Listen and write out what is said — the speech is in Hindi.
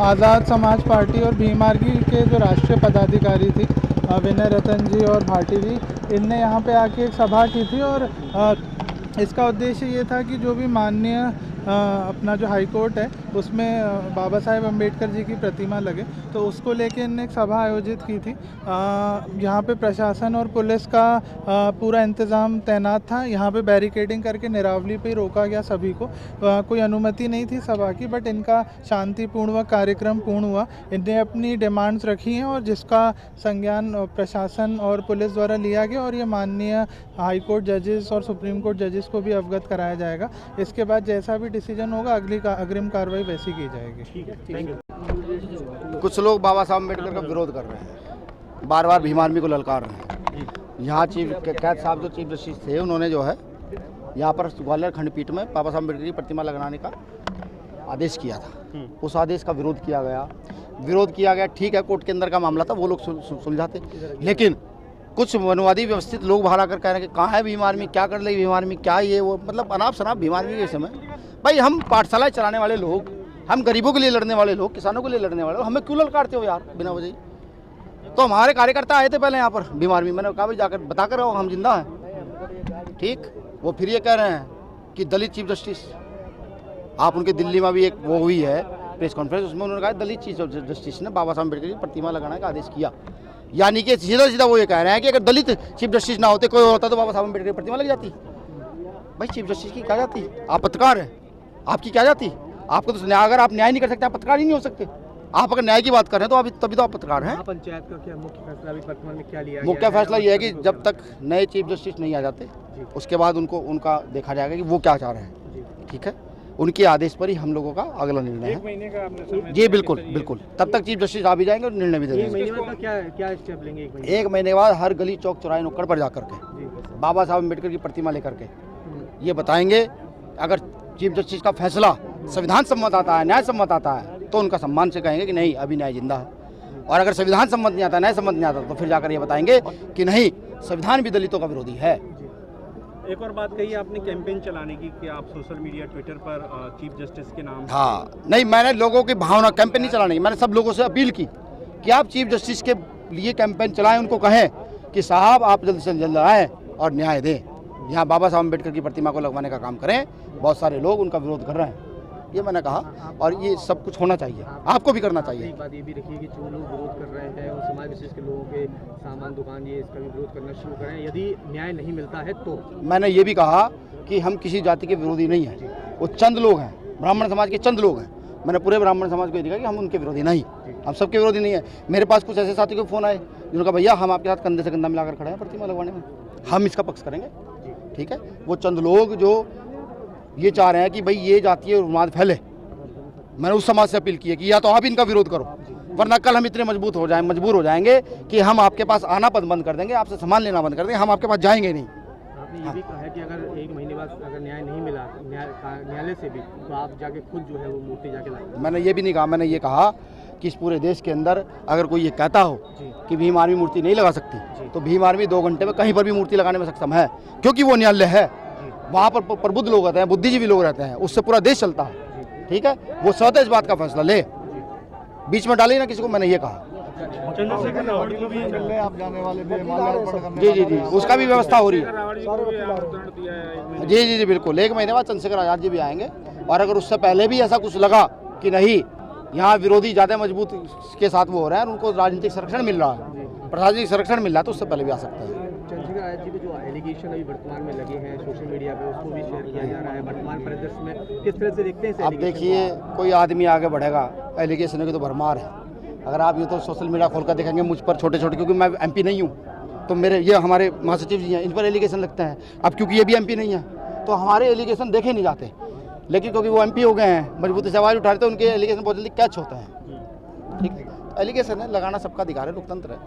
आज़ाद समाज पार्टी और भीम आर्मी के जो राष्ट्रीय पदाधिकारी थी विनय रतन जी और भाटी जी, इनने यहाँ पे आके एक सभा की थी और इसका उद्देश्य ये था कि जो भी माननीय अपना जो हाई कोर्ट है उसमें बाबा साहेब अम्बेडकर जी की प्रतिमा लगे, तो उसको लेके इनने एक सभा आयोजित की थी। यहाँ पे प्रशासन और पुलिस का पूरा इंतज़ाम तैनात था। यहाँ पे बैरिकेडिंग करके निरावली पे रोका गया सभी को। कोई अनुमति नहीं थी सभा की, बट इनका शांतिपूर्वक कार्यक्रम पूर्ण हुआ। इनने अपनी डिमांड्स रखी हैं और जिसका संज्ञान प्रशासन और पुलिस द्वारा लिया गया और ये माननीय हाई कोर्ट जजेस और सुप्रीम कोर्ट जजेस को भी अवगत कराया जाएगा। इसके बाद जैसा भी डिसीजन होगा अग्रिम कार्रवाई वैसी की जाएगी। ठीक है, थैंक यू। कुछ लोग बाबा साहब अम्बेडकर का विरोध कर रहे हैं, बार बार भीम आर्मी को ललकार रहे हैं। यहाँ चीफ कैद साहब जो चीफ जस्टिस थे, उन्होंने जो है यहाँ पर ग्वालियर खंडपीठ में बाबा साहब अम्बेडकर की प्रतिमा लगाने का आदेश किया था। उस आदेश का विरोध किया गया। ठीक है, कोर्ट के अंदर का मामला था, वो लोग सुलझाते। लेकिन कुछ वनवादी व्यवस्थित लोग बाहर आकर कह रहे हैं कि कहाँ है भीम आर्मी, क्या कर लेगी भीम आर्मी, क्या ये वो, मतलब अनाप शनाप भीम आर्मी के समय। भाई हम पाठशालाएं चलाने वाले लोग, हम गरीबों के लिए लड़ने वाले लोग, किसानों के लिए लड़ने वाले लोग, हमें क्यों ललकारते हो यार बिना वजह। तो हमारे कार्यकर्ता आए थे पहले यहाँ पर भीम आर्मी, मैंने कहा भाई जाकर बता कर रहो हम जिंदा हैं। ठीक, वो फिर ये कह रहे हैं कि दलित चीफ जस्टिस, आप उनके दिल्ली में भी एक वो हुई है प्रेस कॉन्फ्रेंस, उसमें उन्होंने कहा दलित चीफ जस्टिस ने बाबा साहब अम्बेडकर की प्रतिमा लगाने का आदेश किया। यानी कि सीधा वो ये कह रहे हैं कि अगर दलित चीफ जस्टिस ना होते, कोई होता, तो बाबा साहब अम्बेडकर की प्रतिमा लग जाती। भाई चीफ जस्टिस की क्या जाती, आप पत्रकार हैं, आपकी क्या जाती। आपको तो अगर आप न्याय नहीं कर सकते, आप पत्रकार ही नहीं हो सकते। आप अगर न्याय की बात कर रहे हैं तो अभी तभी तो आप पत्रकार हैं। पंचायत का क्या मुख्य फैसला अभी वर्तमान में क्या लिया? मुख्य फैसला ये है कि जब तक नए चीफ जस्टिस नहीं आ जाते, उसके बाद उनका देखा जाएगा कि वो क्या चाह रहे हैं। ठीक है, उनके आदेश पर ही हम लोगों का अगला निर्णय है। 1 महीने का आपने समय जी बिल्कुल, तब तक चीफ जस्टिस आ भी जाएंगे और निर्णय भी दे देंगे। 1 महीने बाद क्या स्टेप लेंगे? 1 महीने बाद हर गली चौक चौराहे नुक्कड़ पर जाकर के बाबा साहब अम्बेडकर की प्रतिमा लेकर के ये बताएंगे, अगर चीफ जस्टिस का फैसला संविधान सम्मत आता है, न्याय सम्मत आता है, तो उनका सम्मान से कहेंगे कि नहीं अभी न्याय जिंदा है। और अगर संविधान सम्मत नहीं आता, न्याय सम्मत नहीं आता, तो फिर जाकर ये बताएंगे कि नहीं संविधान भी दलितों का विरोधी है। एक और बात कही आपने कैंपेन चलाने की कि आप सोशल मीडिया ट्विटर पर चीफ जस्टिस के नाम। हाँ, नहीं, मैंने लोगों की भावना कैंपेन नहीं चलाने की, मैंने सब लोगों से अपील की कि आप चीफ जस्टिस के लिए कैंपेन चलाएं, उनको कहें कि साहब आप जल्द से जल्द आएँ और न्याय दें, यहाँ बाबा साहब अम्बेडकर की प्रतिमा को लगवाने का काम करें। बहुत सारे लोग उनका विरोध कर रहे हैं, ये मैंने कहा, और ये सब कुछ होना चाहिए, आपको भी करना चाहिए। एक बात ये भी रखिए कि जो लोग विरोध कर रहे हैं और समाज विशेष के लोगों के सामान दुकान ये इसका भी विरोध करना शुरू करें, यदि न्याय नहीं मिलता है तो। मैंने ये भी कहा कि हम किसी जाति के विरोधी नहीं हैं, वो चंद लोग हैं, ब्राह्मण समाज के चंद लोग हैं। मैंने पूरे ब्राह्मण समाज को ये दिखा कि हम उनके विरोधी नहीं, हम सबके विरोधी नहीं है। मेरे पास कुछ ऐसे साथियों के फ़ोन आए जिन्होंने कहा भैया हम आपके साथ कंधे से कंधा मिलाकर खड़े हैं प्रतिमा लगवाने में, हम इसका पक्ष करेंगे। ठीक है, वो चंद लोग जो ये चाह रहे हैं कि भाई ये जातीय उन्माद फैले, मैंने उस समाज से अपील की है कि या तो आप इनका विरोध करो, वरना कल हम इतने मजबूर हो जाएंगे कि हम आपके पास आना बंद कर देंगे, आपसे सामान लेना बंद कर देंगे, हम आपके पास जाएंगे नहीं। आपने ये भी कहा है कि अगर 1 महीने बाद अगर न्याय नहीं मिला न्यायालय से भी, तो आप जाके खुद जो है वो मूर्ति जाके लाएंगे। मैंने ये भी नहीं कहा, मैंने ये कहा कि इस पूरे देश के अंदर अगर कोई ये कहता हो कि भीम आर्मी मूर्ति नहीं लगा सकती, तो भीम आर्मी 2 घंटे में कहीं पर भी मूर्ति लगाने में सक्षम है, क्योंकि वो न्यायालय है, वहाँ पर प्रबुद्ध लोग रहते हैं, बुद्धिजीवी लोग रहते हैं, उससे पूरा देश चलता है। ठीक है, वो स्वतः इस बात का फैसला ले, बीच में डाले ना किसी को, मैंने ये कहा। आप जाने वाले जी, उसका भी व्यवस्था हो रही है। जी, बिल्कुल, 1 महीने बाद चंद्रशेखर आजाद जी भी आएंगे, और अगर उससे पहले भी ऐसा कुछ लगा कि नहीं यहाँ विरोधी ज़्यादा मजबूत के साथ वो हो रहे हैं, उनको राजनीतिक संरक्षण मिल रहा है, प्रशासनिक संरक्षण मिल रहा है, तो उससे पहले भी आ सकते हैं। चंद्रशेखर आजाद जी पे जो एलिगेशन अभी वर्तमान में लगे हैं सोशल मीडिया पे, उसको भी शेयर किया जा रहा है, वर्तमान परिदृश्य में किस तरह से देखते हैं? आप देखिए, कोई आदमी आगे बढ़ेगा, एलिगेशन की तो भरमार है। अगर आप ये तो सोशल मीडिया खोल कर देखेंगे मुझ पर छोटे, क्योंकि मैं MP नहीं हूँ, तो मेरे ये हमारे महासचिव जी हैं, इन पर एलिगेशन लगते हैं। अब क्योंकि ये भी MP नहीं है, तो हमारे एलिगेशन देखे नहीं जाते, लेकिन क्योंकि वो MP हो गए हैं, मजबूती से आवाज़ उठा रहे, तो उनके एलिगेशन बहुत जल्दी कैच होते हैं। ठीक है, एलिगेशन है, लगाना सबका अधिकार है, लोकतंत्र है।